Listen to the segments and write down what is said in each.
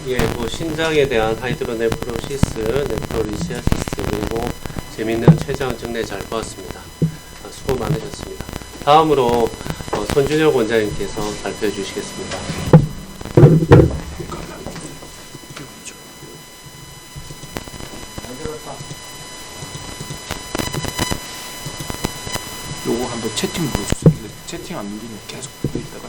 예, 뭐 신장에 대한 하이드로네프로시스, 네프로리시아시스 그리고 재밌는 췌장 증례 잘 보았습니다. 수고 많으셨습니다. 다음으로 손준혁 원장님께서 발표해 주시겠습니다. 요거 한번 채팅 눌러주세요. 이거 채팅 안 누르면 계속 보고 있다가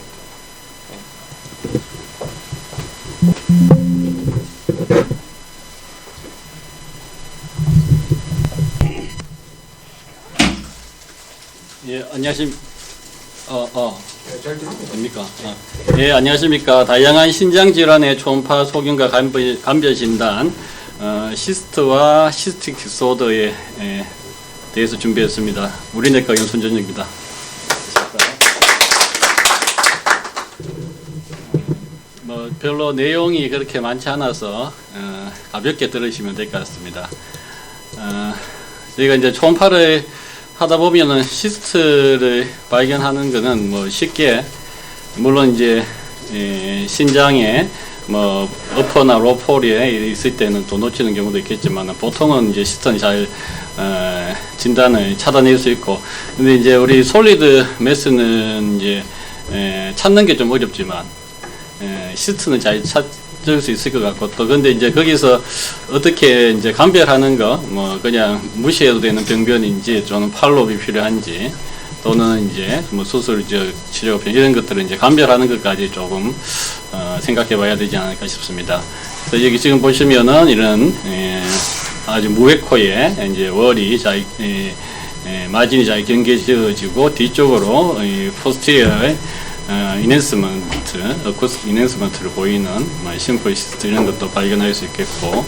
예, 안녕하십니까. 됩니까? 예, 안녕하십니까. 다양한 신장질환의 초음파 소견과 감별 진단, 시스트와 시스틱 디소더에 대해서 준비했습니다. 우리내과 의원 손준혁입니다. 뭐 별로 내용이 그렇게 많지 않아서 가볍게 들으시면 될 것 같습니다. 저희가 이제 초음파를 하다 보면은 시스트를 발견하는 거는 뭐 쉽게, 물론 이제 신장에 뭐 어퍼나 로폴에 있을 때는 또 놓치는 경우도 있겠지만 보통은 이제 시스트는 잘 진단을 찾아낼 수 있고, 근데 이제 우리 솔리드 매스는 이제 찾는 게 좀 어렵지만 시스트는 잘 찾을 수 있을 것 같고, 또 근데 이제 거기서 어떻게 이제 감별하는 거, 뭐 그냥 무시해도 되는 병변인지 또는 팔로업이 필요한지 또는 이제 뭐 수술 치료 이런 것들을 이제 감별하는 것까지 조금 생각해봐야 되지 않을까 싶습니다. 그래서 여기 지금 보시면은 이런 아주 무에코에 이제 월이 잘 마진이 잘 경계지어지고 뒤쪽으로 포스티리어 이넨스먼트, 어쿠스틱 이넨스먼트를 보이는 심플 시스트 이런 것도 발견할 수 있겠고,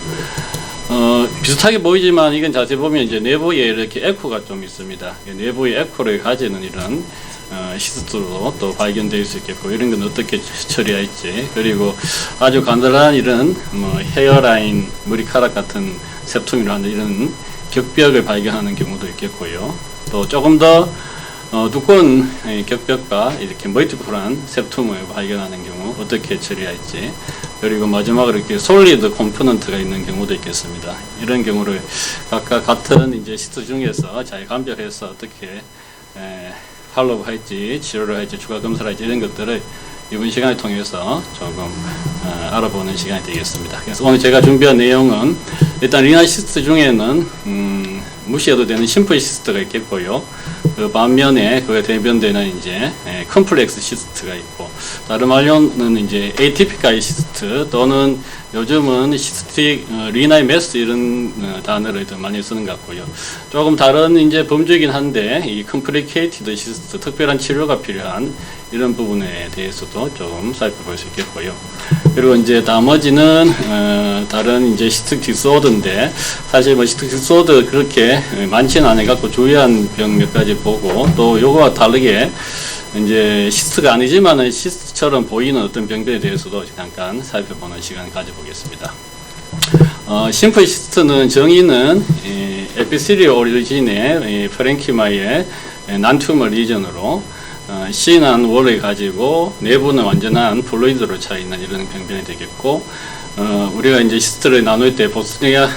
비슷하게 보이지만 이건 자세히 보면 이제 내부에 이렇게 에코가 좀 있습니다. 내부에 에코를 가지는 이런 시스트로 또 발견될 수 있겠고, 이런 건 어떻게 처리할지, 그리고 아주 간단한 이런 뭐 헤어라인, 머리카락 같은 septum이라는 이런 격벽을 발견하는 경우도 있겠고요. 또 조금 더 두꺼운 격벽과 이렇게 멀티플한 septum을 발견하는 경우 어떻게 처리할지, 그리고 마지막으로 이렇게 솔리드 컴포넌트가 있는 경우도 있겠습니다. 이런 경우를 각각 같은 이제 시스트 중에서 잘 감별해서 어떻게 팔로우 할지, 치료를 할지, 추가 검사를 할지 이런 것들을 이번 시간을 통해서 조금 알아보는 시간이 되겠습니다. 그래서 오늘 제가 준비한 내용은 일단 리나 시스트 중에는 무시해도 되는 심플 시스트가 있겠고요. 그 반면에 그에 대변되는 이제 컴플렉스 시스트가 있고, 다른 말로는 이제 에이티피컬 시스트 또는 요즘은 시스틱 리나이 메스 이런 단어를 더 많이 쓰는 것 같고요. 조금 다른 이제 범주이긴 한데 이 컴플리케이티드 시스트, 특별한 치료가 필요한 이런 부분에 대해서도 좀 살펴볼 수 있겠고요. 그리고 이제 나머지는 다른 이제 시스틱 디소더인데, 사실 뭐 시스틱 디소더 그렇게 많지는 않아 갖고 주의한 병 몇 가지 보고, 또 요거와 다르게 이제 시스트가 아니지만은 시스트처럼 보이는 어떤 병들에 대해서도 잠깐 살펴보는 시간을 가져보겠습니다. 심플 시스트는 정의는 에피시리얼 오리진의 프랭키마의 난투머 리전으로 C난 월을 가지고 내부는 완전한 플루이드로 차 있는 이런 병변이 되겠고, 우리가 이제 시스트를 나눌 때 보스니아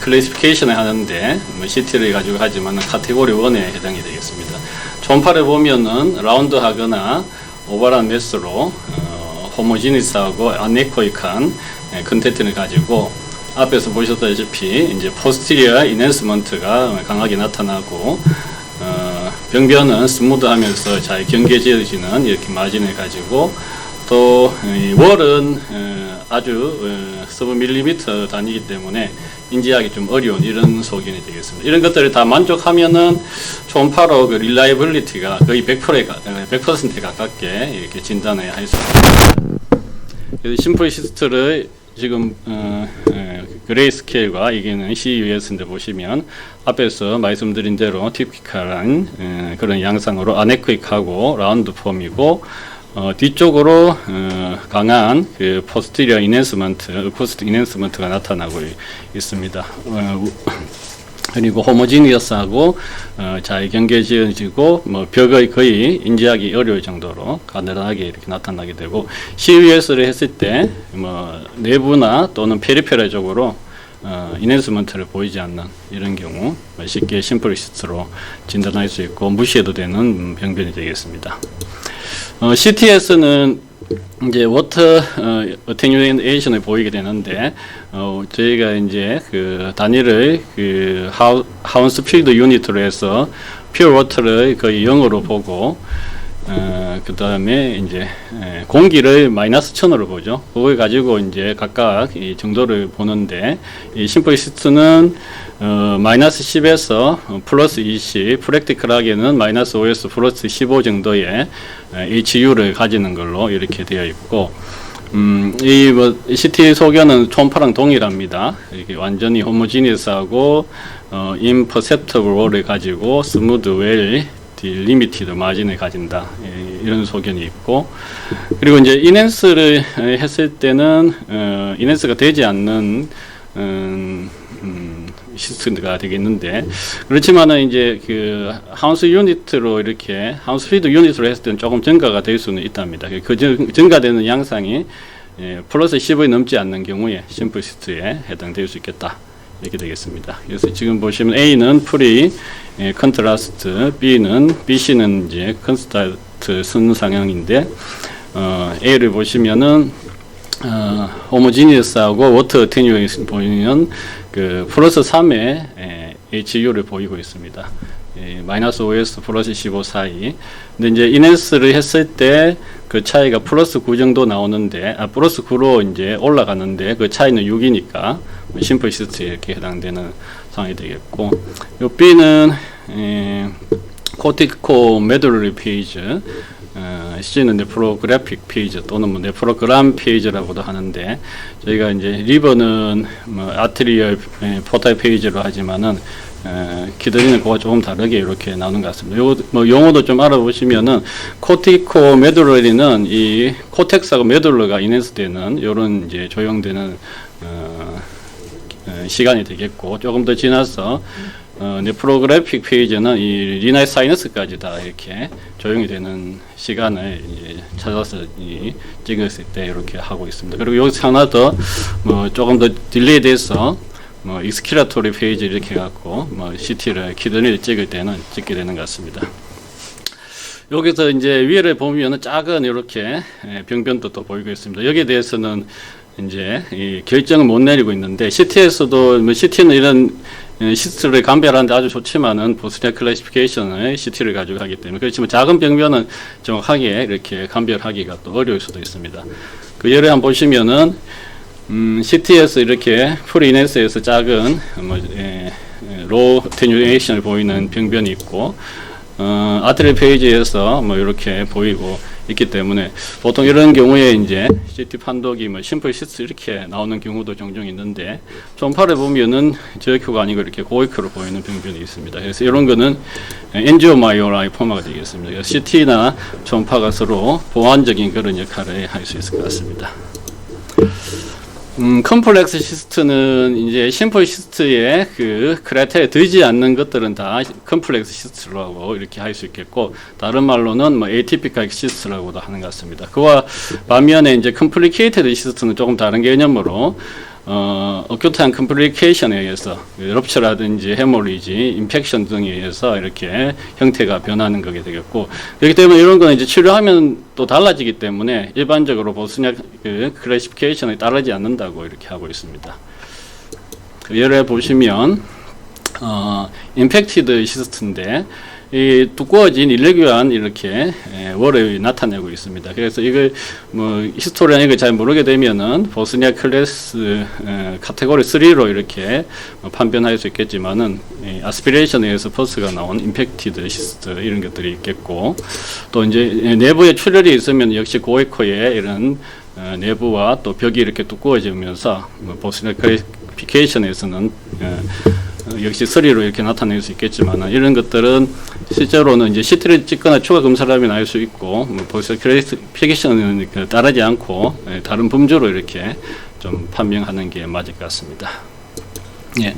클래시피케이션을 하는데 뭐 CT를 가지고 하지만 카테고리 1에 해당이 되겠습니다. 초음파를 보면은 라운드하거나 오발한 매스로 호모지니스하고 아네코익한 컨텐츠를 가지고, 앞에서 보셨다시피 이제 포스티리어 이넨스먼트가 강하게 나타나고, 병변은 스무드하면서 잘 경계지어지는 이렇게 마진을 가지고, 또 월은 아주 서브밀리미터 단위이기 때문에 인지하기 좀 어려운 이런 소견이 되겠습니다. 이런 것들을 다 만족하면은 초음파로 그 릴라이빌리티가 거의 100%에 가깝게 이렇게 진단을 할 수 있습니다. 그래서 심플 시스트를 지금 그레이 스케일과 이게는 CUS인데 보시면 앞에서 말씀드린 대로 티피컬한 그런 양상으로 아네코익하고 라운드 폼이고, 뒤쪽으로 강한 그 포스티리어 이넨스먼트, 어쿠스틱 이넨스먼트가 나타나고 있습니다. 그리고 호모지니어스하고 잘 경계지어지고 뭐 벽의 거의 인지하기 어려울 정도로 가늘하게 이렇게 나타나게 되고, CVS를 했을 때 뭐 내부나 또는 페리페랄적으로 인핸스먼트를 보이지 않는 이런 경우 쉽게 심플리시스트로 진단할 수 있고 무시해도 되는 병변이 되겠습니다. CTS는 이제 워터 어테뉴에이션을 보이게 되는데, 저희가 이제 그 단위를 그 하운스 필드 유닛으로 해서 퓨어 워터를 거의 0으로 보고, 그 다음에 이제 공기를 마이너스 1000으로 보죠. 그걸 가지고 이제 각각 이 정도를 보는데, 이 심플리시스트는 마이너스 10에서 플러스 20, 프랙티컬하게는 마이너스 5에서 플러스 15 정도의 HU를 가지는 걸로 이렇게 되어 있고, 이 뭐 CT 소견은 초음파랑 동일합니다. 이게 완전히 호모지니어스하고 imperceptible를 가지고 스무드 웰 리미티드 마진을 가진다, 이런 소견이 있고, 그리고 이제 인핸스를 했을 때는 인핸스가 되지 않는 시스템가 되겠는데, 그렇지만은 이제 그 하운스 유닛으로 이렇게 하운스 필드 유닛으로 했을 때는 조금 증가가 될 수는 있답니다. 그 증가되는 양상이 플러스 10이 넘지 않는 경우에 심플시스트에 해당될 수 있겠다, 이렇게 되겠습니다. 그래서 지금 보시면 A는 프리 컨트라스트, BC는 이제 컨스타트 선상형인데, A를 보시면은 호모지니어스하고 워터 어테뉴에이션 보이면 그 플러스 3의 HU를 보이고 있습니다. 마이너스 5에서 플러스 15 사이. 근데 이제 인핸스를 했을 때 그 차이가 플러스 9 정도 나오는데, 플러스 9로 이제 올라가는데 그 차이는 6이니까 심플시스트에 이렇게 해당되는 상황이 되겠고, 요 B는 코티코 메들러리 페이지, C는 네프로그래픽 페이지 또는 뭐 네프로그램 페이지라고도 하는데, 저희가 이제 리버는 뭐 아트리얼 포탈 페이지로 하지만은 기다리는 거와 조금 다르게 이렇게 나오는 것 같습니다. 요 뭐 용어도 좀 알아보시면은 코티코 메들러리는 이 코텍스하고 메들러가 인핸스되는 이런 이제 조형되는 시간이 되겠고, 조금 더 지나서 네프로그래픽 페이지는 이 리나이 사이너스까지 다 이렇게 조용히 되는 시간을 이제 찾아서 찍었을 때 이렇게 하고 있습니다. 그리고 여기서 하나 더 뭐 조금 더 딜레이 돼서 뭐 익스키라토리 페이지 이렇게 해갖고 뭐 CT를 키드니를 찍을 때는 찍게 되는 것 같습니다. 여기서 이제 위를 보면은 작은 이렇게 병변도 또 보이고 있습니다. 여기에 대해서는 이제 이 결정을 못 내리고 있는데, CT에서도 뭐 CT는 이런 시스트를 감별하는데 아주 좋지만은 보스니아 클래시피케이션을 CT를 가지고 하기 때문에, 그렇지만 작은 병변은 정확하게 이렇게 감별하기가 또 어려울 수도 있습니다. 그 예를 한번 보시면은 CT에서 이렇게 프리인핸스에서 작은 로우 어테뉴에이션을 보이는 병변이 있고, 아트리 페이지에서 뭐 이렇게 보이고 있기 때문에, 보통 이런 경우에 이제 CT 판독이 뭐 심플시스트 이렇게 나오는 경우도 종종 있는데, 초음파를 보면은 저격효가 아니고 이렇게 고액효로 보이는 병변이 있습니다. 그래서 이런 거는 엔지오마이오라이포마가 되겠습니다. 그래서 CT나 초음파가 서로 보완적인 그런 역할을 할 수 있을 것 같습니다. 컴플렉스 시스트는 이제 심플 시스트의 그 크라이테리아에 들지 않는 것들은 다 컴플렉스 시스트라고 이렇게 할 수 있겠고, 다른 말로는 뭐 에티피컬 시스트라고도 하는 것 같습니다. 그와 반면에 이제 컴플리케이티드 시스트는 조금 다른 개념으로 어큐트한 컴플리케이션에 의해서 럽처라든지 헤모리지, 인펙션 등에 의해서 이렇게 형태가 변하는 거게 되겠고, 그렇기 때문에 이런 거는 이제 치료하면 또 달라지기 때문에 일반적으로 보스니아 그 클래시피케이션에 따르지 않는다고 이렇게 하고 있습니다. 그 예를 보시면 임팩티드 시스트인데, 이 두꺼워진 일레규한 이렇게 월을 나타내고 있습니다. 그래서 이걸 뭐 히스토리안 이걸 잘 모르게 되면은 보스니아 클래스 카테고리 3로 이렇게 판별할 수 있겠지만은, 아스피레이션에 의해서 퍼스가 나온 임팩티드 시스트 이런 것들이 있겠고, 또 이제 내부에 출혈이 있으면 역시 고에코의 이런 내부와 또 벽이 이렇게 두꺼워지면서 보스니아 클래시피케이션에서는 역시 3로 이렇게 나타낼 수 있겠지만, 이런 것들은 실제로는 이제 CT를 찍거나 추가 검사를 하면 알 수 있고, 보스니아 클래시피케이션은 따르지 않고 다른 범주로 이렇게 좀 판명하는 게 맞을 것 같습니다. 예.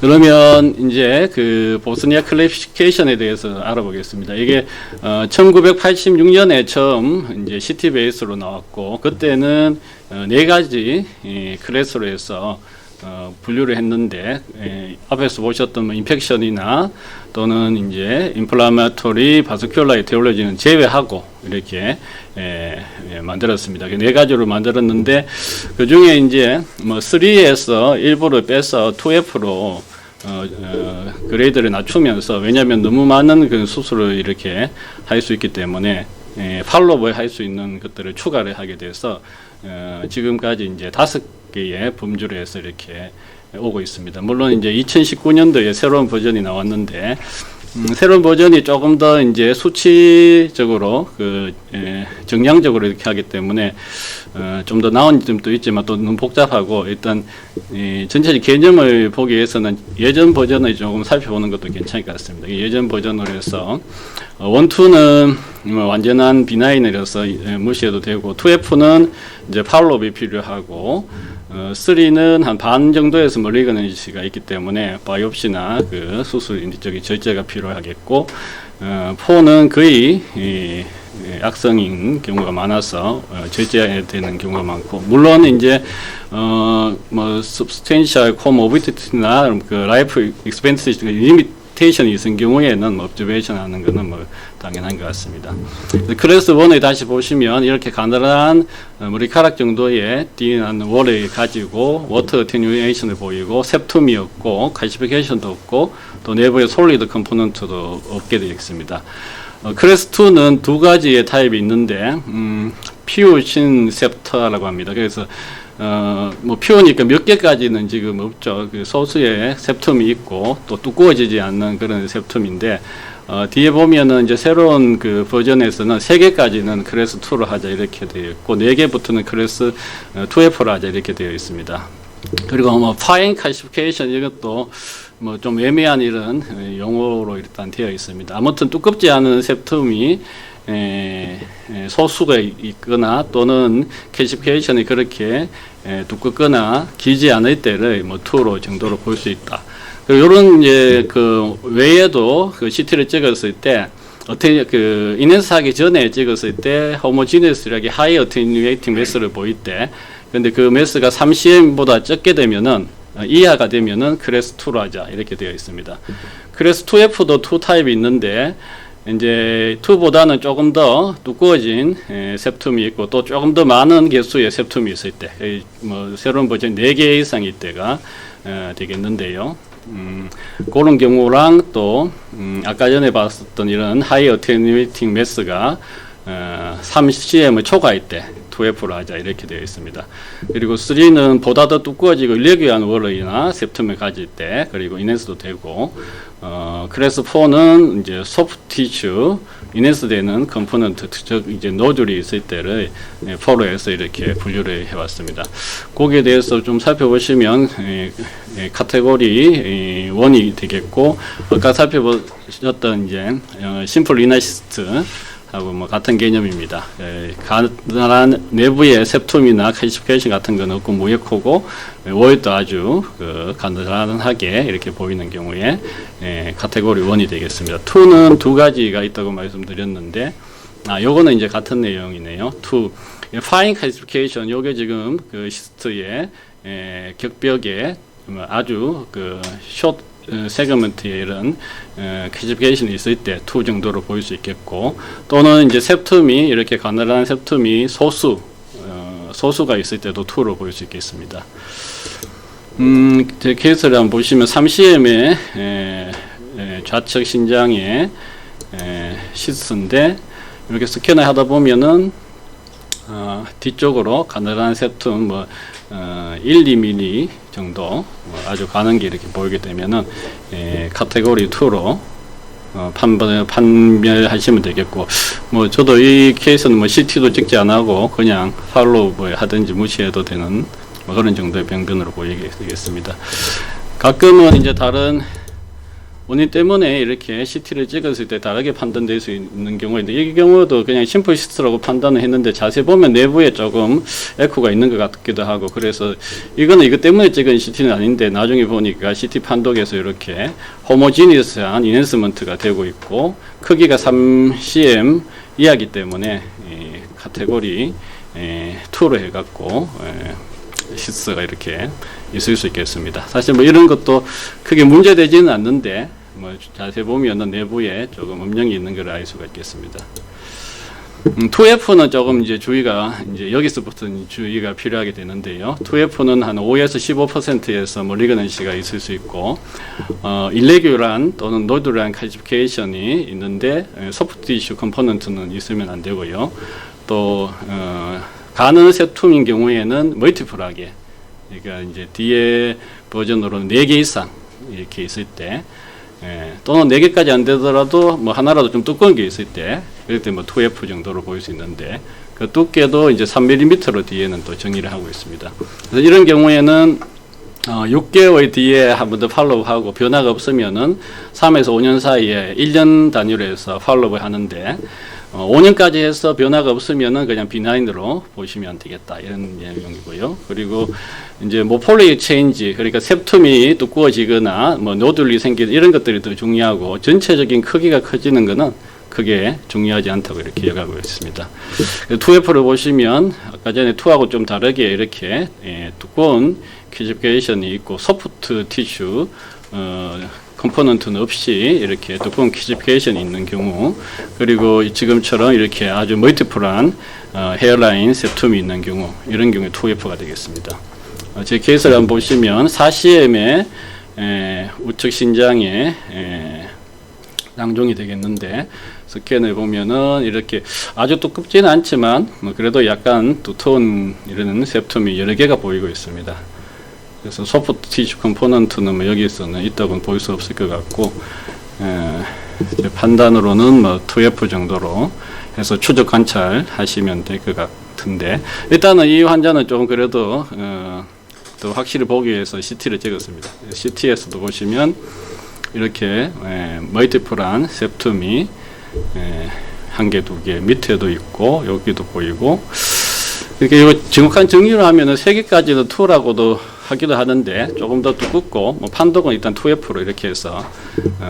그러면 이제 그 보스니아 클래시피케이션에 대해서 알아보겠습니다. 이게 1986년에 처음 이제 시티 베이스로 나왔고, 그때는 네 가지 클래스로 해서 분류를 했는데, 앞에서 보셨던 뭐 인펙션이나 또는 이제 인플라마토리 바스큘라 에티올로지는 제외하고 이렇게 만들었습니다. 네 가지로 만들었는데, 그 중에 이제 뭐 3에서 일부를 빼서 2F로 그레이드를 낮추면서, 왜냐하면 너무 많은 그 수술을 이렇게 할 수 있기 때문에 팔로우를 할 수 있는 것들을 추가를 하게 돼서 지금까지 이제 5개의 범주로 해서 이렇게 오고 있습니다. 물론 이제 2019년도에 새로운 버전이 나왔는데, 새로운 버전이 조금 더 이제 수치적으로 정량적으로 이렇게 하기 때문에 좀 더 나은 점도 있지만 또 너무 복잡하고, 일단 전체적 개념을 보기 위해서는 예전 버전을 조금 살펴보는 것도 괜찮을 것 같습니다. 예전 버전으로 해서 1, 2는 완전한 비나인이라서 무시해도 되고, 2F는 이제 팔로업이 필요하고, 3는 한 반 정도에서 멀리건너지가 있기 때문에 바이옵시나 그 수술 인디적인 절제가 필요하겠고, 4는 거의 악성인 경우가 많아서 절제해야 되는 경우가 많고, 물론 이제 뭐 substantial comorbidity나 그 life expectancy 리미테이션이 있은 경우에는 뭐 observation 하는 것은 뭐 당연한 것 같습니다. 클래스 1에 다시 보시면 이렇게 가늘한 머리카락 정도의 딘한 월을 가지고 워터 어테뉴에이션을 보이고, septum이 없고 칼시피케이션도 없고, 또 내부에 솔리드 컴포넌트도 없게 되어 있습니다. 클래스 2는 두 가지의 타입이 있는데, 피우신 셉터라고 합니다. 그래서 뭐 피우니까 몇 개까지는 지금 없죠. 그 소수의 셉텀이 있고 또 두꺼워지지 않는 그런 셉텀인데, 뒤에 보면은 이제 새로운 그 버전에서는 3개까지는 클래스 2로 하자 이렇게 되어 있고, 4개부터는 클래스 2F로 하자 이렇게 되어 있습니다. 그리고 뭐 파인 칼시피케이션 이것도 뭐 좀 애매한 이런 용어로 일단 되어 있습니다. 아무튼 두껍지 않은 셉텀이 소수가 있거나 또는 칼시피케이션이 그렇게 두껍거나 길지 않을 때를 뭐 2로 정도로 볼 수 있다. 그리고 이런 이제 그 외에도 그 CT를 찍었을 때 어떻게 그 인핸스 하기 전에 찍었을 때 호모지니어스하게 하이 어테뉴에이팅 매스를 보일 때, 근데 그 매스가 3cm보다 적게 되면은 이하가 되면은 클래스 2로 하자 이렇게 되어 있습니다. 클래스 2F도 2 타입이 있는데, 이제 2보다는 조금 더 두꺼워진 셉툼이 있고, 또 조금 더 많은 개수의 셉툼이 있을 때, 뭐 새로운 버전 4개 이상일 때가 되겠는데요. 그런 경우랑 또 아까 전에 봤었던 이런 하이 어테뉴에이팅 매스가 3cm을 초과할 때 2F로 하자 이렇게 되어 있습니다. 그리고 3는 보다 더 두꺼워지고 일렉유한 월러이나 셉텀을 가질 때, 그리고 인핸스도 되고, 클래스 4는 이제 소프트 티슈 인핸스 되는 컴포넌트, 즉 이제 노즐이 있을 때를 4로 해서 이렇게 분류를 해왔습니다. 거기에 대해서 좀 살펴보시면 카테고리 1이 되겠고, 아까 살펴보셨던 이제 심플 리나시스트 하고 뭐 같은 개념입니다. 가난한 내부의 셉툼이나 칼시피케이션 같은 건 없고 무에코고, 월도 아주 가난하게 이렇게 보이는 경우에 카테고리 1이 되겠습니다. 2는 두 가지가 있다고 말씀드렸는데, 요거는 이제 같은 내용이네요. 2 파인 칼시피케이션, 요게 지금 그 시스트의 격벽에 아주 그 숏 세그먼트에 이런 칼시피케이션이 있을 때 2 정도로 보일 수 있겠고, 또는 이제 셉툼이 이렇게 가늘한 셉툼이 소수가 있을 때도 2로 보일 수 있겠습니다. 제 케이스를 한번 보시면 3cm의 좌측 신장의 시스인데, 이렇게 스캐너 하다 보면은 뒤쪽으로 가늘한 셉툼 뭐 1, 2mm 정도 아주 가는 게 이렇게 보이게 되면은 카테고리 2로 판별하시면 되겠고, 뭐 저도 이 케이스는 뭐 CT도 찍지 안 하고 그냥 팔로우 하든지 무시해도 되는 뭐 그런 정도의 병변으로 보이게 되겠습니다. 가끔은 이제 다른 원인 때문에 이렇게 CT를 찍었을 때 다르게 판단될 수 있는 경우인데, 이 경우도 그냥 심플 시스트라고 판단을 했는데 자세히 보면 내부에 조금 에코가 있는 것 같기도 하고, 그래서 이거는 이것 때문에 찍은 CT는 아닌데 나중에 보니까 CT 판독에서 이렇게 호모지니어스한 인핸스먼트가 되고 있고, 크기가 3cm 이하기 때문에 카테고리 2로 해갖고 시스가 이렇게 있을 수 있겠습니다. 사실 뭐 이런 것도 크게 문제되지는 않는데, 뭐 자세히 보면은 내부에 조금 음영이 있는 걸 알 수가 있겠습니다. 2F는 조금 이제 주의가, 이제 여기서부터 주의가 필요하게 되는데요. 2F는 한 5에서 15%에서 멀리그넌시가 있을 수 있고, 일레귤한 또는 노듈한 칼시피케이션이 있는데, 소프트 티슈 컴포넌트는 있으면 안 되고요. 또, 가는 세툼인 경우에는 멀티플하게, 그러니까 이제 뒤에 버전으로는 4개 이상 이렇게 있을 때, 또는 4개까지 안 되더라도 뭐 하나라도 좀 두꺼운 게 있을 때, 그럴 때 뭐 2F 정도로 보일 수 있는데, 그 두께도 이제 3mm로 뒤에는 또 정의를 하고 있습니다. 그래서 이런 경우에는 6개월 뒤에 한 번 더 팔로우하고 변화가 없으면은 3에서 5년 사이에 1년 단위로 해서 팔로우를 하는데, 5년까지 해서 변화가 없으면은 그냥 비나인으로 보시면 되겠다, 이런 내용이고요. 그리고 이제 모폴리 체인지, 그러니까 septum이 두꺼워지거나 뭐 노듈이 생기는 이런 것들이 더 중요하고, 전체적인 크기가 커지는 거는 크게 중요하지 않다고 이렇게 여기고 있습니다. 2F를 보시면 아까 전에 2하고 좀 다르게 이렇게 두꺼운 키지피케이션이 있고, 소프트 티슈 컴포넌트는 없이 이렇게 두꺼운 키지피케이션이 있는 경우, 그리고 지금처럼 이렇게 아주 멀티플한 헤어라인 세툼이 있는 경우, 이런 경우에 2F가 되겠습니다. 제 케이스를 한번 보시면 4cm의 우측 신장에 낭종이 되겠는데, 스캔을 보면은 이렇게 아주 두껍지는 않지만 뭐 그래도 약간 두터운 이런 세툼이 여러 개가 보이고 있습니다. 그래서 소프트 티슈 컴포넌트는 뭐 여기서는 있다고는 볼 수 없을 것 같고, 제 판단으로는 뭐 2F 정도로 해서 추적 관찰하시면 될 것 같은데, 일단은 이 환자는 좀 그래도 더 확실히 보기 위해서 CT를 찍었습니다. CT에서도 보시면 이렇게 멀티플한 세툼이 한 개, 두 개 밑에도 있고 여기도 보이고, 이렇게 이거 정확한 정리를 하면은 3개까지는 2라고도 하기도 하는데, 조금 더 두껍고, 뭐 판독은 일단 2F로 이렇게 해서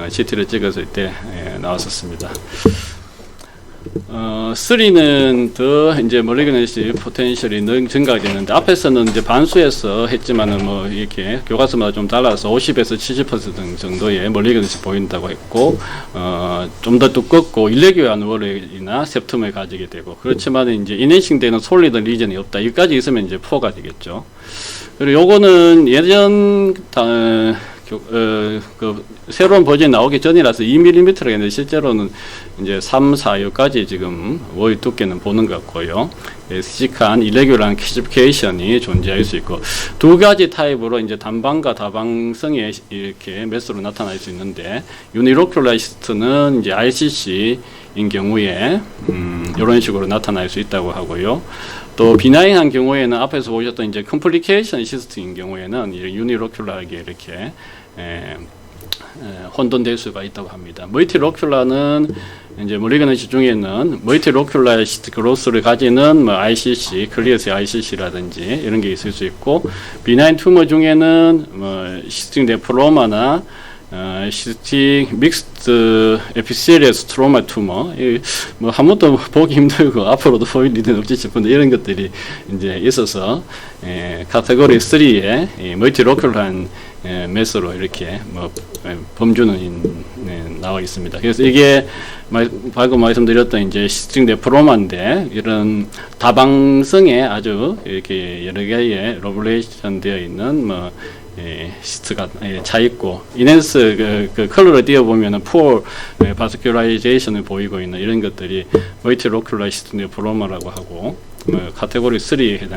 CT를 찍었을 때 나왔었습니다. 3는 더 이제 멀리그넌시 포텐셜이 증가가 되는데, 앞에서는 이제 반수에서 했지만은 뭐 이렇게 교과서마다 좀 달라서 50에서 70% 정도의 멀리그넌시 보인다고 했고, 좀 더 두껍고 일레귤한 월이나 septum을 가지게 되고, 그렇지만 이제 인핸싱되는 솔리드 리전이 없다. 여기까지 있으면 이제 4가 되겠죠. 그리고 요거는 예전 그 새로운 버전이 나오기 전이라서 2mm라고 했는데, 실제로는 이제 3, 4여까지 지금 월 두께는 보는 것 같고요. 시식한 일레귤한 키지피케이션이 존재할 수 있고, 두 가지 타입으로 이제 단방과 다방성에 이렇게 매스로 나타날 수 있는데, 유니로큘라시스트는 이제 RCC인 경우에 이런 식으로 나타날 수 있다고 하고요. 또 비나인한 경우에는 앞에서 보셨던 이제 컴플리케이션 시스트인 경우에는 유니로큘라하게 이렇게 혼돈될 수가 있다고 합니다. 멀티로큘라는 이제 멀리그넌시 중에는 멀티로큘라 시스트 그로스를 가지는 뭐 ICC, 클리어스 ICC라든지 이런 게 있을 수 있고, 비나인 튜머 중에는 뭐 시스틱 네프로마나 시스틱 믹스드 에피셀리얼 스트로마 튜머, 뭐 한 번도 보기 힘들고 앞으로도 보일 일은 없지 싶은데, 이런 것들이 이제 있어서 카테고리 3에 멀티로큘한 매스로 이렇게 뭐 범주는 나와 있습니다. 그래서 이게 방금 말씀드렸던 이제 시스틱 네프로마인데, 이런 다방성에 아주 이렇게 여러 개의 로블레이션 되어 있는 뭐 시스트가 차 있고, 인핸스 그 컬러를 띄워보면은 포 바스큘라이제이션을 보이고 있는 이런 것들이 멀티로큘라 시스틱 네프로마라고 하고, 뭐 카테고리 3에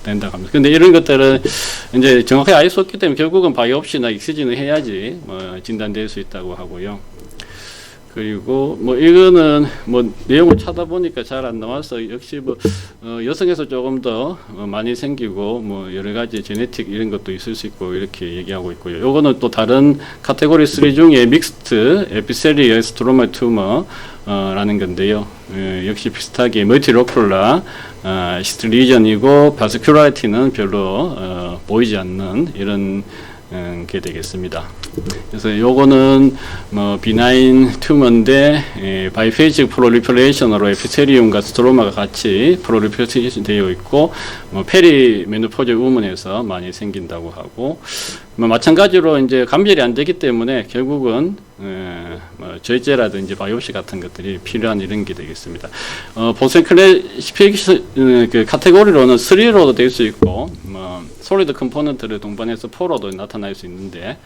된다고 합니다. 근데 이런 것들은 이제 정확하게 알 수 없기 때문에 결국은 바이옵시나 익시진을 해야지 뭐 진단될 수 있다고 하고요. 그리고 뭐 이거는 뭐 내용을 찾아보니까 잘 안 나와서 역시 뭐 여성에서 조금 더 많이 생기고 뭐 여러 가지 제네틱 이런 것도 있을 수 있고 이렇게 얘기하고 있고요. 요거는 또 다른 카테고리 3 중에 믹스트 에피셀리얼 스트로마 튜머 라는 건데요. 역시 비슷하게 멀티로큘라 시스트 리전이고 바스큘라리티는 별로 보이지 않는 이런 게 되겠습니다. 그래서 요거는 뭐 비나인 튜머인데 바이페이직 프롤리퍼레이션으로 에피셀리움과 스트로마가 같이 프롤리퍼레이션 되어 있고 뭐 페리 메노포즈 우먼에서 많이 생긴다고 하고 뭐 마찬가지로 이제 감별이 안 되기 때문에 결국은 뭐 절제라든지 바이옵시 같은 것들이 필요한 이런 게 되겠습니다. 보센 클래시피케이션 그 카테고리로는 3로도 될 수 있고 뭐 솔리드 컴포넌트를 동반해서 4로도 나타날 수 있는데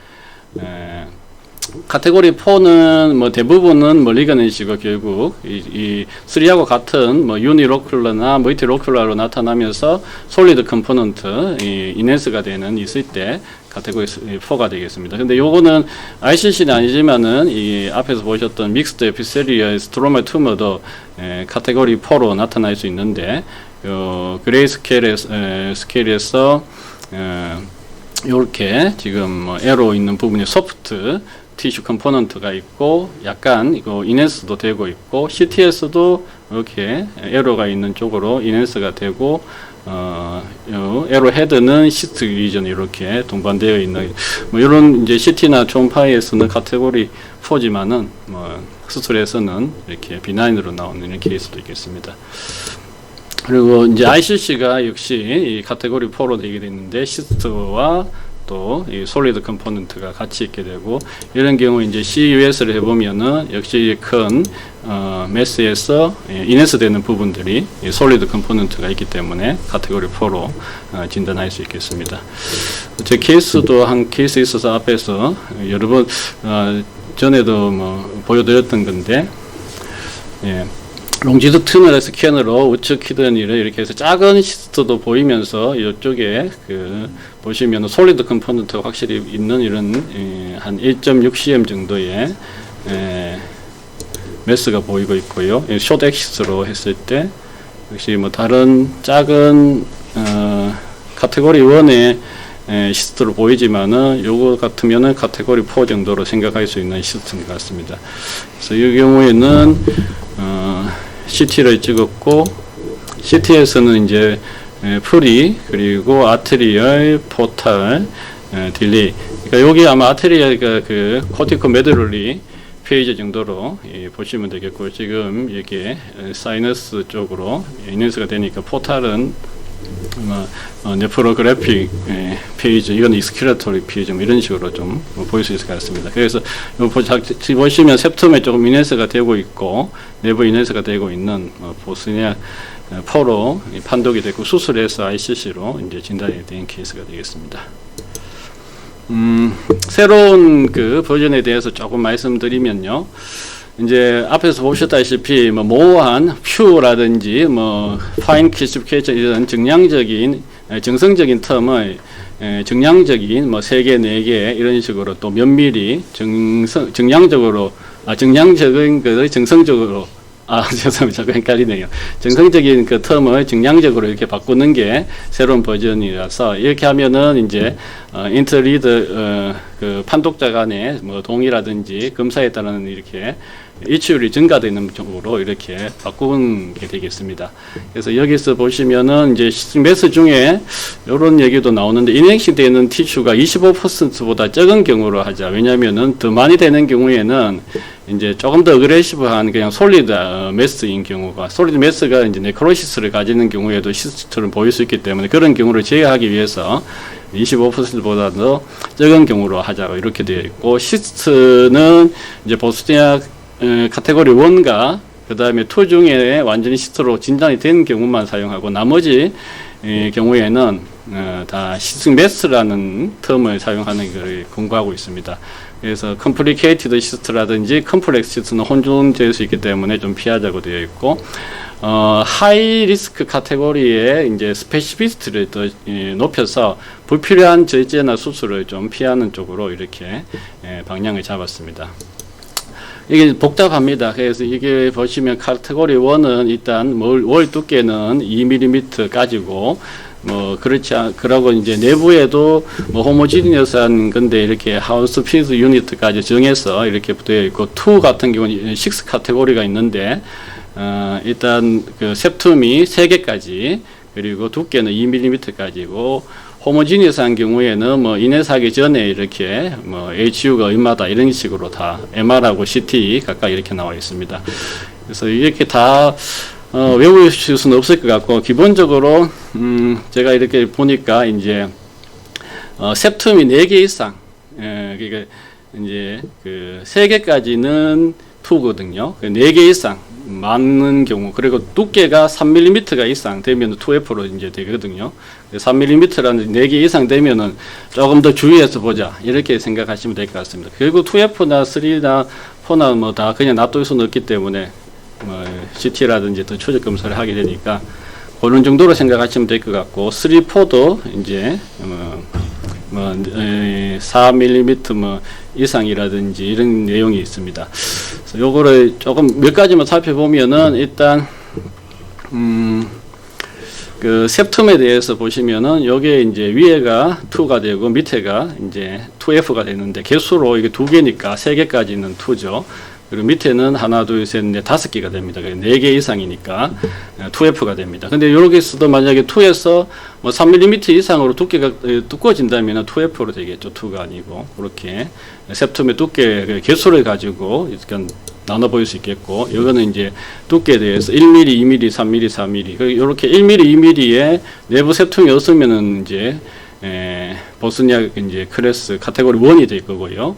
카테고리 4는 뭐 대부분은 멀리 가는 식으로 결국 이 3하고 같은 뭐 유니로큘러나 멀티로큘러로 나타나면서 솔리드 컴포넌트 이넨스가 되는 있을 때 카테고리 4가 되겠습니다. 근데 요거는 ICC는 아니지만은 이 앞에서 보셨던 믹스드 에피셀리얼 스트로마 튜머도 카테고리 4로 나타날 수 있는데 그레이 스케일에서 이렇게 지금 뭐 에로 있는 부분이 소프트 티슈 컴포넌트가 있고 약간 이거 이넨스도 되고 있고 CTS도 이렇게 에로가 있는 쪽으로 이넨스가 되고 에로 헤드는 시스트 리전 이렇게 동반되어 있는 뭐 이런 이제 CT나 초음파에서는 카테고리 4지만은 뭐 수술에서는 이렇게 비나인으로 나오는 이런 케이스도 있겠습니다. 그리고 이제 ICC가 역시 이 카테고리 4로 되게 되는데 시스트와 또 이 솔리드 컴포넌트가 같이 있게 되고 이런 경우 이제 CUS를 해보면은 역시 큰 매스에서 이네스 되는 부분들이 솔리드 컴포넌트가 있기 때문에 카테고리 4로 진단할 수 있겠습니다. 제 케이스도 한 케이스 있어서 앞에서 여러 번 전에도 뭐 보여드렸던 건데 롱지드튜널 스캐너로 우측 키드니를 이렇게 해서 작은 시스트도 보이면서 이쪽에 그 보시면 솔리드 컴포넌트가 확실히 있는 이런 한 1.6cm 정도의 매스가 보이고 있고요. 숏 엑시스로 했을 때 역시 뭐 다른 작은 카테고리 1의 시스트로 보이지만은 요거 같으면은 카테고리 4 정도로 생각할 수 있는 시스트인 것 같습니다. 그래서 이 경우에는 CT를 찍었고 CT에서는 이제 프리 그리고 아테리얼 포탈 딜레이 그러니까 여기 아마 아테리얼가 그 코티코 메드롤리 페이지 정도로 보시면 되겠고 지금 이게 사이너스 쪽으로 이너스가 되니까 포탈은 네프로그래픽 페이지 이건 익스큐레토리 페이지 이런 식으로 좀 보일 수 있을 것 같습니다. 그래서 보시면 septum에 조금 이네스가 되고 있고 내부 이네스가 되고 있는 보스니아 4로 판독이 됐고 수술해서 ICC로 이제 진단이 된 케이스가 되겠습니다. 새로운 그 버전에 대해서 조금 말씀드리면요. 이제 앞에서 보셨다시피 뭐 모호한 퓨라든지 뭐 파인 클래시피케이션 이런 정량적인 정성적인 텀을 정량적인 뭐 3개, 4개 이런 식으로 또 면밀히 정량적으로 정량적인 그 정성적으로 죄송합니다. 자꾸 헷갈리네요. 정성적인 그 텀을 정량적으로 이렇게 바꾸는 게 새로운 버전이라서 이렇게 하면은 이제 인터리드 그 판독자 간의 뭐 동의라든지 검사에 따른 이렇게 일치율이 증가되는 쪽으로 이렇게 바꾸는 게 되겠습니다. 그래서 여기서 보시면은 이제 매스 중에 이런 얘기도 나오는데 인액션 되는 티슈가 25%보다 적은 경우로 하자. 왜냐하면은 더 많이 되는 경우에는 이제 조금 더 어그레시브한 그냥 솔리드 매스인 경우가 솔리드 매스가 이제 네크로시스를 가지는 경우에도 시스트를 보일 수 있기 때문에 그런 경우를 제어하기 위해서 25%보다 더 적은 경우로 하자고 이렇게 되어 있고 시스트는 이제 보스니아 카테고리 1과 그 다음에 2 중에 완전히 시스트로 진단이 된 경우만 사용하고 나머지 경우에는 다 시스트 매스라는 텀을 사용하는 것을 권고하고 있습니다. 그래서 컴플리케이티드 시스트라든지 컴플렉스 시스트는 혼돈될 수 있기 때문에 좀 피하자고 되어 있고 하이 리스크 카테고리에 이제 스페시피스트를 더 높여서 불필요한 절제나 수술을 좀 피하는 쪽으로 이렇게 방향을 잡았습니다. 이게 복잡합니다. 그래서 이게 보시면 카테고리 1은 일단 월 두께는 2mm까지고 그러고 이제 내부에도 호모지니어스한 건데 이렇게 하우스 피드 유니트까지 정해서 이렇게 되어 있고 2 같은 경우는 6 카테고리가 있는데 일단 그 셉툼이 3개까지 그리고 두께는 2mm까지고 호모지니어스한 경우에는 인해사기 전에 이렇게 HU가 얼마다 이런 식으로 다 MR하고 CT 각각 이렇게 나와 있습니다. 그래서 이렇게 다 외우실 수는 없을 것 같고 기본적으로 제가 이렇게 보니까 이제 셉툼이 4개 이상 그러니까 이제 그 3개까지는 2거든요. 4개 이상 많은 경우 그리고 두께가 3mm가 이상 되면 2F로 이제 되거든요. 3mm라는 4개 이상 되면은 조금 더 주의해서 보자 이렇게 생각하시면 될 것 같습니다. 그리고 2F나 3나 4나 다 그냥 놔둘 수는 없기 때문에 CT라든지 더 추적 검사를 하게 되니까 그런 정도로 생각하시면 될 것 같고 3, 4도 이제 4mm 이상이라든지 이런 내용이 있습니다. 그래서 요거를 조금 몇 가지만 살펴보면은 일단 그 셉툼에 대해서 보시면은 요게 이제 위에가 2가 되고 밑에가 이제 2F가 되는데 개수로 이게 2개니까 3개까지는 2죠. 그리고 밑에는 하나, 둘, 셋, 넷, 5개가 됩니다. 4개 이상이니까 2F가 됩니다. 근데 요렇게서도 만약에 2에서 3mm 이상으로 두께가 두꺼워진다면 2F로 되겠죠. 2가 아니고. 그렇게 셉툼의 두께 개수를 가지고 약간 나눠 보일 수 있겠고, 이거는 이제 두께에 대해서 1mm, 2mm, 3mm, 4mm. 이렇게 1mm, 2mm의 내부 셉툼이 없으면은 이제 보스니아 이제 클래스 카테고리 1이 될 거고요.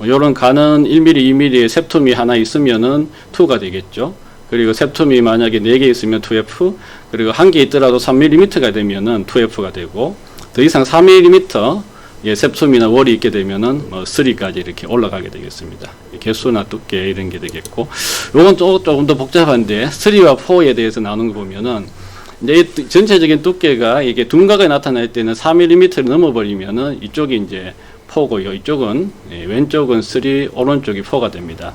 요런 가는 1mm, 2mm의 셉툼이 하나 있으면은 2가 되겠죠. 그리고 셉툼이 만약에 4개 있으면 2F, 그리고 1개 있더라도 3mm가 되면은 2F가 되고, 더 이상 4mm 셉툼이나 월이 있게 되면은 3까지 이렇게 올라가게 되겠습니다. 개수나 두께 이런 게 되겠고, 요건 조금 더 복잡한데 3와 4에 대해서 나누는 거 보면은 이제 전체적인 두께가 이게 둔각에 나타날 때는 4mm를 넘어버리면은 이쪽이 이제 4고요. 이쪽은 왼쪽은 3, 오른쪽이 4가 됩니다.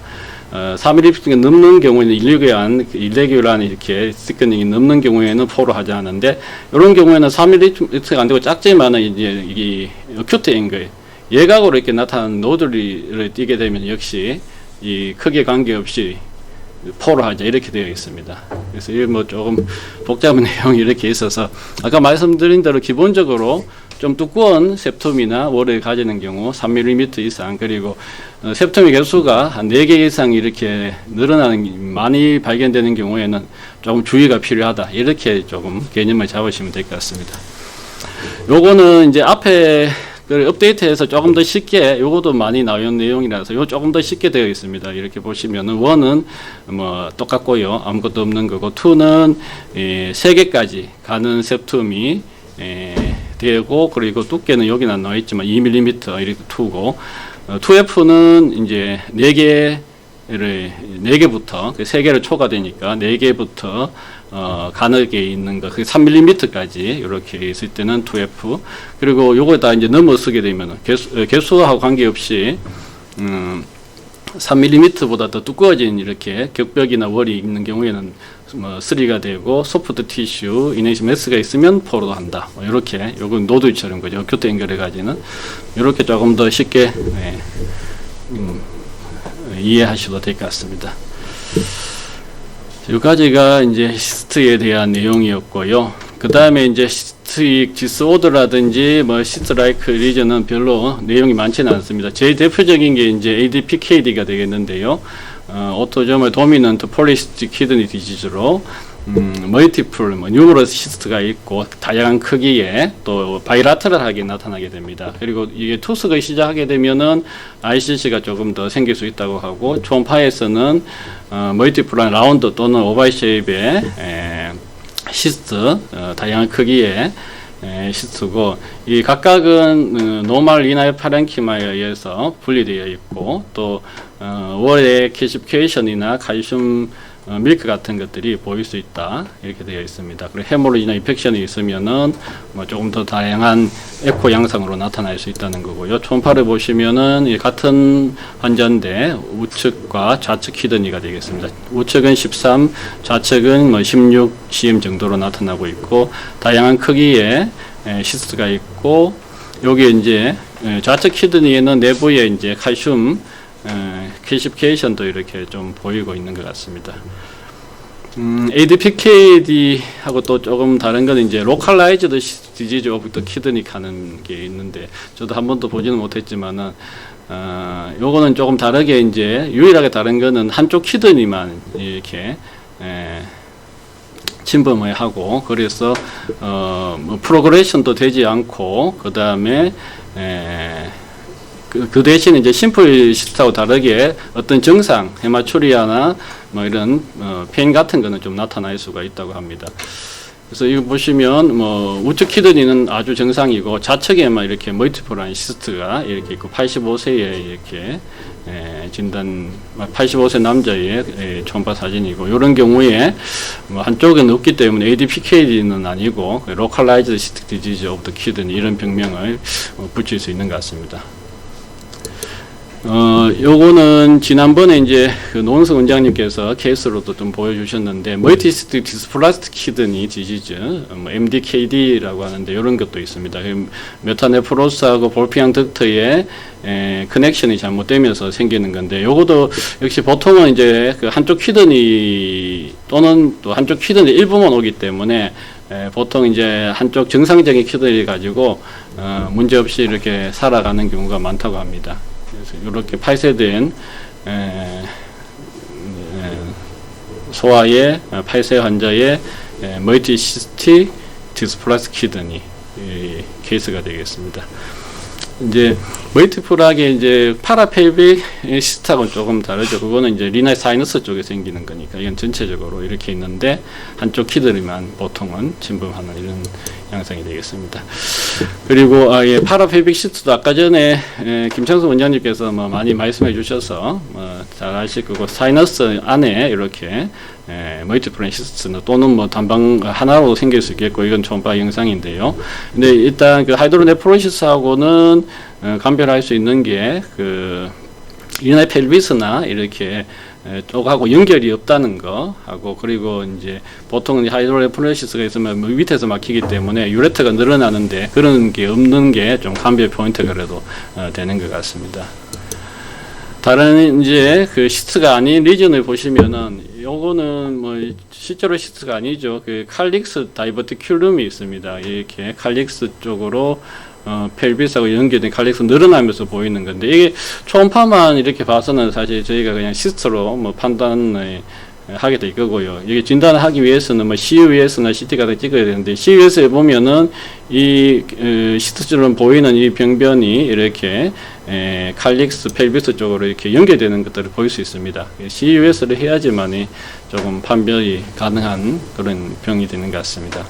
4mm가 넘는 경우에는 일레귤한 이렇게 시커닝이 넘는 경우에는 4로 하지 않는데, 이런 경우에는 4mm가 안 되고 작지만은 이제 이게 어큐트 앵글 예각으로 이렇게 나타나는 노즐을 띄게 되면 역시 이 크기에 관계없이 4로 하자 이렇게 되어 있습니다. 그래서 이 조금 복잡한 내용이 이렇게 있어서 아까 말씀드린 대로 기본적으로 좀 두꺼운 셉툼이나 월을 가지는 경우 3mm 이상, 그리고 셉툼의 개수가 한 4개 이상 이렇게 늘어나는 많이 발견되는 경우에는 조금 주의가 필요하다 이렇게 조금 개념을 잡으시면 될 것 같습니다. 요거는 이제 앞에 업데이트해서 조금 더 쉽게, 요것도 많이 나온 내용이라서 요 조금 더 쉽게 되어 있습니다. 이렇게 보시면은 1은 똑같고요, 아무것도 없는 거고, 2는 3개까지 가는 셉툼이 되고, 그리고 두께는 여기는 안 나와 있지만 2mm 이렇게 2고, 2F는 이제 4개부터 3개를 초과되니까 4개부터 가늘게 있는 거, 그게 3mm까지 이렇게 있을 때는 2F. 그리고 요거 다 이제 넘어서게 되면 개수하고 관계없이 3mm보다 더 두꺼워진 이렇게 격벽이나 월이 있는 경우에는 3가 되고, 소프트 티슈, 이네시 매스가 있으면 4로 한다. 이렇게 요건 노드처럼 거죠. 교토 연결해 가지는 이렇게 조금 더 쉽게 이해하셔도 될 것 같습니다. 여기까지가 이제 시스트에 대한 내용이었고요. 그 다음에 이제 시스틱 디스오더라든지 시스트 라이크 리전은 별로 내용이 많지는 않습니다. 제일 대표적인 게 이제 ADPKD가 되겠는데요. 오토조멀 도미넌트 폴리시스틱 키드니 디지즈로 멀티플 뉴머러스 시스트가 있고 다양한 크기에 또 바이라테럴하게 나타나게 됩니다. 그리고 이게 투석을 시작하게 되면은 ICC가 조금 더 생길 수 있다고 하고, 초음파에서는 멀티플한 라운드 또는 오발 쉐입의 시스트, 다양한 크기의 시스트고, 이 각각은 노멀 리나일 파렌키마에 의해서 분리되어 있고, 또 월의 캐시피케이션이나 칼슘 밀크 같은 것들이 보일 수 있다 이렇게 되어 있습니다. 그리고 헤모로이나 인펙션이 있으면은 뭐 조금 더 다양한 에코 양상으로 나타날 수 있다는 거고요. 초음파를 보시면은 이 같은 환자인데 우측과 좌측 키드니가 되겠습니다. 우측은 13, 좌측은 뭐 16 cm 정도로 나타나고 있고 다양한 크기의 시스트가 있고 여기 이제 좌측 키드니에는 내부에 이제 칼슘 캐시피케이션도 이렇게 좀 보이고 있는 것 같습니다. ADPKD하고 또 조금 다른 건 이제 Localized Disease of the Kidney 하는 게 있는데 저도 한 번도 보지는 못했지만은 요거는 조금 다르게 이제 유일하게 다른 거는 한쪽 키드니만 이렇게 침범을 하고 그래서 뭐 프로그레션도 되지 않고 그 다음에 그 대신 이제 심플 시스트하고 다르게 어떤 증상, 헤마추리아나 뭐 이런 페인 같은 거는 좀 나타날 수가 있다고 합니다. 그래서 이거 보시면 뭐 우측 키드니는 아주 정상이고 좌측에만 이렇게 멀티플한 시스트가 이렇게 있고 85세에 이렇게 진단 85세 남자의 초음파 사진이고 이런 경우에 뭐 한쪽은 없기 때문에 ADPKD는 아니고 Localized Cystic Disease of the Kidney 이런 병명을 붙일 수 있는 것 같습니다. 요거는 지난번에 이제 그 노은석 원장님께서 케이스로도 좀 보여주셨는데 멀티시스틱 디스플라스틱 키드니 디지즈 MDKD라고 하는데 이런 것도 있습니다. 메타네프로스하고 볼피앙 덕트의 커넥션이 잘못되면서 생기는 건데 요것도 역시 보통은 이제 그 한쪽 키드니 또는 또 한쪽 키드니 일부만 오기 때문에 보통 이제 한쪽 정상적인 키드니를 가지고 문제없이 이렇게 살아가는 경우가 많다고 합니다. 그래서 이렇게 폐쇄된 소아의 폐쇄 환자의 멀티시스틱 디스플라스 키드니 케이스가 되겠습니다. 이제 멀티플하게 이제 파라펠빅 시스트하고는 조금 다르죠. 그거는 이제 리나 사이너스 쪽에 생기는 거니까 이건 전체적으로 이렇게 있는데 한쪽 키드니만 보통은 침범하는 이런 양상이 되겠습니다. 그리고 파라펠빅 시스트도 아까 전에 김창수 원장님께서 뭐 많이 말씀해 주셔서 잘 아실 거고 사이너스 안에 이렇게 멀티플 시스트 또는 뭐 단방 하나로 생길 수 있겠고 이건 초음파 영상인데요. 근데 일단 그 하이드로네프로시스하고는 감별할 수 있는 게 그 리나 펠비스나 이렇게 쪽하고 연결이 없다는 거 하고 그리고 이제 보통 하이드로네프로시스가 있으면 밑에서 막히기 때문에 유레터가 늘어나는데 그런 게 없는 게 좀 감별 포인트가 그래도 되는 것 같습니다. 다른 이제 그 시스트가 아닌 리전을 보시면은 요거는 뭐 실제로 시스트가 아니죠. 그 칼릭스 다이버티큘rum이 있습니다. 이렇게 칼릭스 쪽으로 펠비스하고 연결된 칼릭스 늘어나면서 보이는 건데 이게 초음파만 이렇게 봐서는 사실 저희가 그냥 시스트로 뭐 판단을 하게 될 거고요. 이게 진단을 하기 위해서는 뭐 CUS나 CT 같은 거 찍어야 되는데 CUS에 보면은 이 시스트처럼 보이는 이 병변이 이렇게 칼릭스 펠비스 쪽으로 이렇게 연결되는 것들을 볼 수 있습니다. CUS를 해야지만이 조금 판별이 가능한 그런 병이 되는 것 같습니다.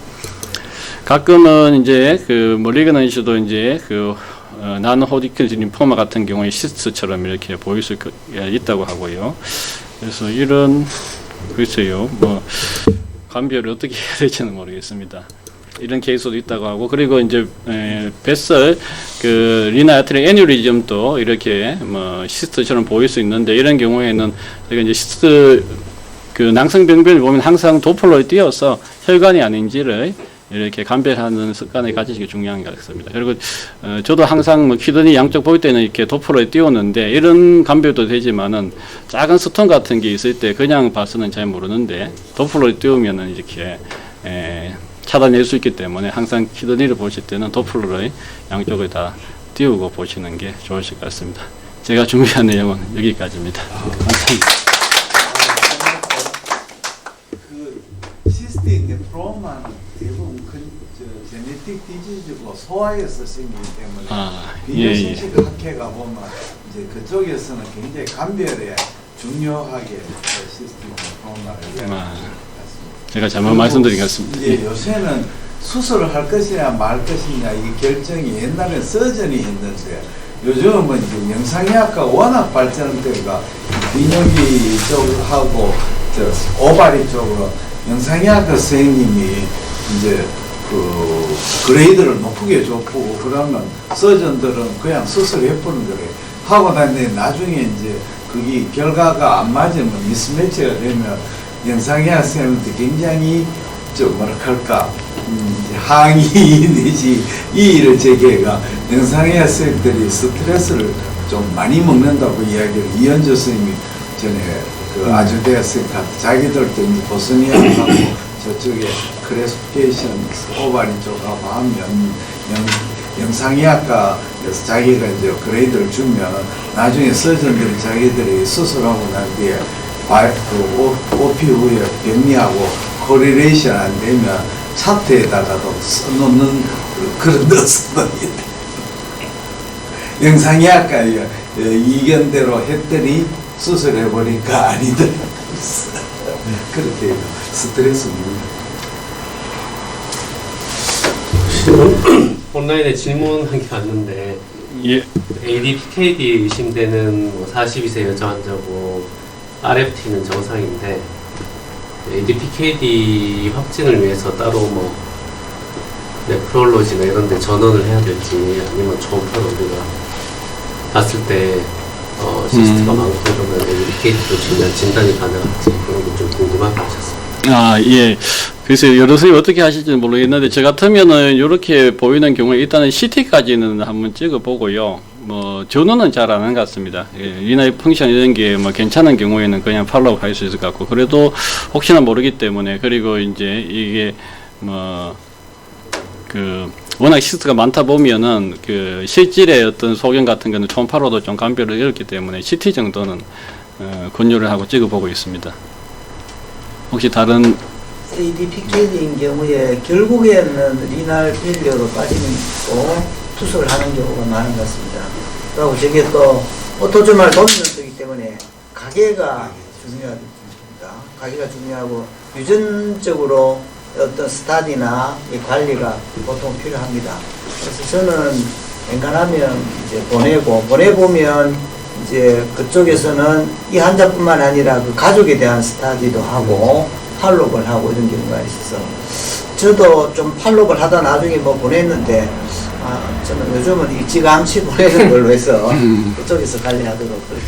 가끔은 이제 그 멀리그넌 이슈도 이제 그 나노 호디킨 림포마 같은 경우에 시스트처럼 이렇게 보일 수 있다고 하고요. 그래서 이런 글쎄요, 뭐 감별을 어떻게 해야 될지는 모르겠습니다. 이런 케이스도 있다고 하고 그리고 이제 뱃살 그 리나 아트리 애뉴리즘도 이렇게 뭐 시스트처럼 보일 수 있는데 이런 경우에는 저희가 이제 시스트 그 낭성병변을 보면 항상 도플러를 띄어서 혈관이 아닌지를 이렇게 감별하는 습관을 가지시기 중요한 것 같습니다. 그리고 저도 항상 뭐 키드니 양쪽 볼 때는 이렇게 도플러에 띄우는데 이런 감별도 되지만은 작은 스톤 같은 게 있을 때 그냥 봐서는 잘 모르는데 도플러에 띄우면은 이렇게 찾아낼 수 있기 때문에 항상 키드니를 보실 때는 도플러를 양쪽을 다 띄우고 보시는 게 좋으실 것 같습니다. 제가 준비한 내용은 여기까지입니다. 감사합니다. 그 시스틱 네프로마는 대부분 제네틱 디지즈고 소아에서 생기기 때문에 비뇨신식 학회가 보면 이제 그쪽에서는 굉장히 감별에 중요하게 시스틱 네프로마를 생각합니다. 제가 잘못 말씀드린 것 같습니다. 이제 요새는 수술을 할 것이냐 말 것이냐 이 결정이 옛날엔 서전이 했는데 요즘은 뭐 이제 영상의학과 워낙 발전되니까 비뇨기 쪽하고 저 오바리 쪽으로 영상의학과 선생님이 이제 그 그레이드를 높게 줬고 그러면 서전들은 그냥 수술해보는 거래. 하고 다니는데 나중에 이제 그게 결과가 안 맞으면 미스매치가 되면 영상의학 선생님한테 굉장히 좀 뭐랄까 이제 항의 내지 이의를 제기해가 영상의학 선생님들이 스트레스를 좀 많이 먹는다고 이야기를 이현주 선생님이 전에 그 아주대학생한테 자기들도 이제 보스니아하고 저쪽에 클래시피케이션 오바리 쪽하고 하면 영상의학과에서 자기가 이제 그레이드를 주면 나중에 서전들이 자기들이 수술하고 난 뒤에 그 OP 후에 병리하고 코리레이션 안 되면 차트에다가도 써놓는 그런 넣었습니다. 영상의학과 이견대로 했더니 수술해보니까 아니더라고요. 그렇게 스트레스입니다. 온라인에 질문한 게 왔는데 예. ADPKD 의심되는 뭐 42세 여자 환자고 RFT는 정상인데 ADPKD 확진을 위해서 따로 뭐 네프롤로지나 이런 데 전원을 해야 될지 아니면 초음파로 우리가 봤을 때 시스트가 많고 그러면 ADPKD도 진단이 가능할지 그런 게 좀 궁금하게 하셨습니다. 아, 예. 그래서 여러 선생님 어떻게 하실지는 모르겠는데, 저 같으면은 이렇게 보이는 경우에 일단은 CT까지는 한번 찍어보고요. 뭐, 전원은 잘 안 하는 것 같습니다. 예, 리나이 펑션 이런 게 뭐 괜찮은 경우에는 그냥 팔로우 할 수 있을 것 같고, 그래도 혹시나 모르기 때문에, 그리고 이제 이게 뭐, 워낙 시스트가 많다 보면은 실질의 어떤 소견 같은 거는 초음파로도 좀 감별을 어렵기 때문에 CT 정도는 권유를 하고 찍어보고 있습니다. 혹시 다른 ADPKD인 경우에 결국에는 리날 페일리어로 빠지는 거 투석을 하는 경우가 많은 것 같습니다. 그리고 저게 또 오토조말 도미넌트이기 때문에 가계가 중요합니다. 가계가 중요하고 유전적으로 어떤 스타디나 이 관리가 보통 필요합니다. 그래서 저는 웬간하면 이제 보내보면 이제 그쪽에서는 이 환자뿐만 아니라 그 가족에 대한 스타디도 하고 팔로우를 하고 이런 경우가 있어서 저도 좀 팔로우를 하다 나중에 뭐 보냈는데 저는 요즘은 일찌감치 보내는 걸로 해서 그쪽에서 관리하도록 그렇게.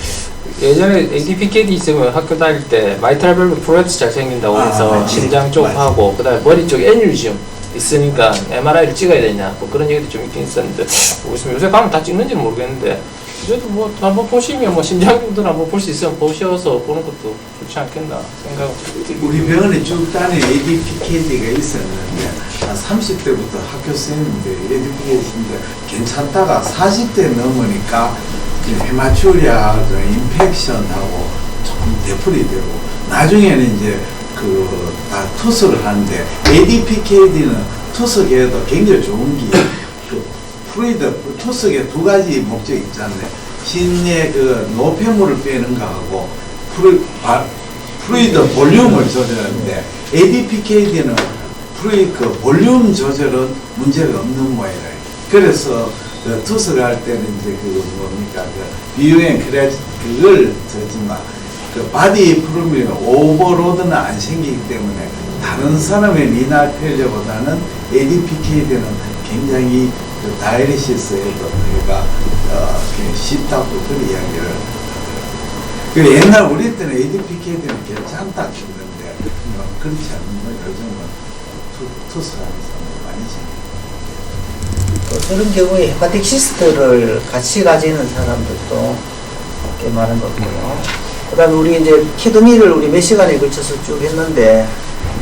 예전에 ADPKD 있으면 학교 다닐 때 마이트랄 밸브 프로랩스 잘 생긴다고 해서 심장 쪽하고 그다음에 머리 쪽에 에뉴리즘 있으니까 MRI를 찍어야 되냐 뭐 그런 얘기도 좀 있긴 있었는데 요새 가면 다 찍는지는 모르겠는데 그래도 뭐 한번 보시면 뭐 심장도 한번 볼 수 있으면 보셔서 보는 것도 좋지 않겠나 생각. 우리 병원에 쭉 다닌 ADPKD가 있었는데 한 30대부터 학교 선생님들 ADPKD인데 괜찮다가 40대 넘으니까 헤마츄리아 인펙션하고 조금 되풀이 되고 나중에는 이제 다 투석을 하는데 ADPKD는 투석에도 굉장히 좋은 게 프루이드 투석에 두 가지 목적이 있잖아요. 신의 노폐물을 빼는 거하고 프루이드 볼륨을 조절하는데 ADPKD는 볼륨 조절은 문제가 없는 모양이에요. 그래서 투석할 때는 이제 비유행 그걸 저지만 바디 프로미는 오버로드는 안 생기기 때문에 다른 사람의 리날 페일리어보다는 ADPKD는 굉장히 다이리시스에도 우리가 쉽다고 그런 이야기를 하더라고요. 옛날 우리 때는 ADPKD는 괜찮다 했는데 그렇지 않는 거 요즘은 투석하는 사람들 많이 생겨요. 또 저런 경우에 헤파틱 시스트를 같이 가지는 사람들도 꽤 많은 것 같고요. 그 다음에 우리 이제 키드니를 우리 몇 시간에 걸쳐서 쭉 했는데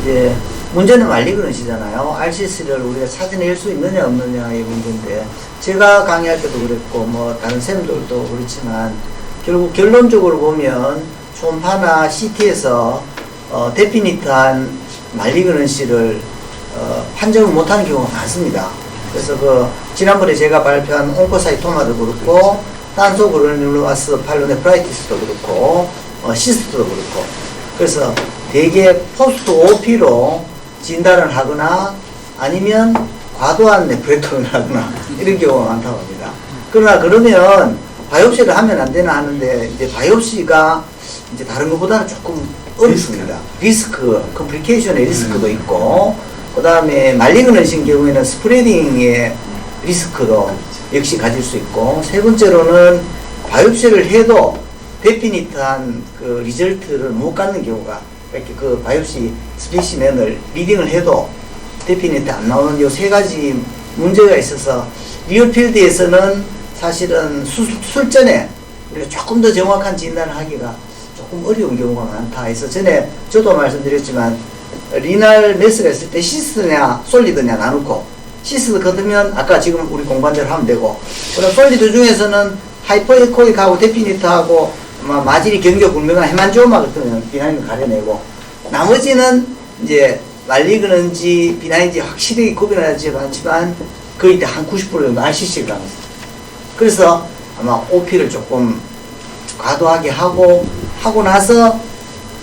이제 문제는 말리그런시잖아요. RCC를 우리가 찾아낼 수 있느냐 없느냐의 문제인데 제가 강의할 때도 그랬고 뭐 다른 쌤들도 그렇지만 결국 결론적으로 보면 초음파나 CT에서 데피니트한 말리그런시를 판정을 못하는 경우가 많습니다. 그래서 지난번에 제가 발표한 온코사이토마도 그렇고 탄소 그라뉴로마스 파일로네프라이티스도 그렇고 시스트도 그렇고 그래서 대개 포스트 OP로 진단을 하거나 아니면 과도한 네프렉tom을 하거나 이런 경우가 많다고 합니다. 그러나 그러면 바이옵시를 하면 안 되나 하는데 이제 바이옵시가 이제 다른 것보다는 조금 어렵습니다. 리스크, 컴플리케이션의 리스크도 있고, 그 다음에 말리그넌신 경우에는 스프레딩의 리스크도 역시 가질 수 있고, 세 번째로는 바이옵시를 해도 데피니트한 그 리절트를 못 갖는 경우가, 이렇게 그 바이옵시 스페시멘을 리딩을 해도 데피니트 안 나오는 요 세 가지 문제가 있어서, 리얼필드에서는 사실은 술전에 우리가 조금 더 정확한 진단을 하기가 조금 어려운 경우가 많다 해서, 전에 저도 말씀드렸지만 리날 메스가 있을 때 시스트냐 솔리드냐 나누고, 시스트 거두면 아까 지금 우리 공부한 대로 하면 되고, 그럼 솔리드 중에서는 하이퍼에코익하고 데피니트하고 마질이 경계 불명한 헤만지오마 같으면 비나인을 가려내고, 나머지는 이제 말리그는지 비나인지 확실히 구별하지 않지만 거의 한 90% 정도 RCC를 가능합니다. 그래서 아마 OP를 조금 과도하게 하고 나서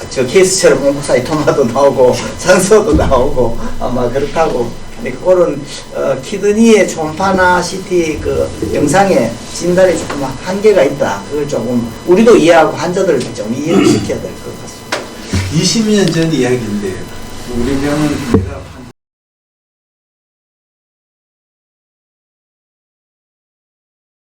저 케이스처럼 옹국사이 토마도 나오고 산소도 나오고 아마 그렇다고. 근데 그거는 키드니의 초음파나 CT 그 영상에 진단에 조금 한계가 있다. 그걸 조금 우리도 이해하고 환자들을 좀 이해를 시켜야 될 것 같습니다. 20년 전 이야기인데 우리 병원 내가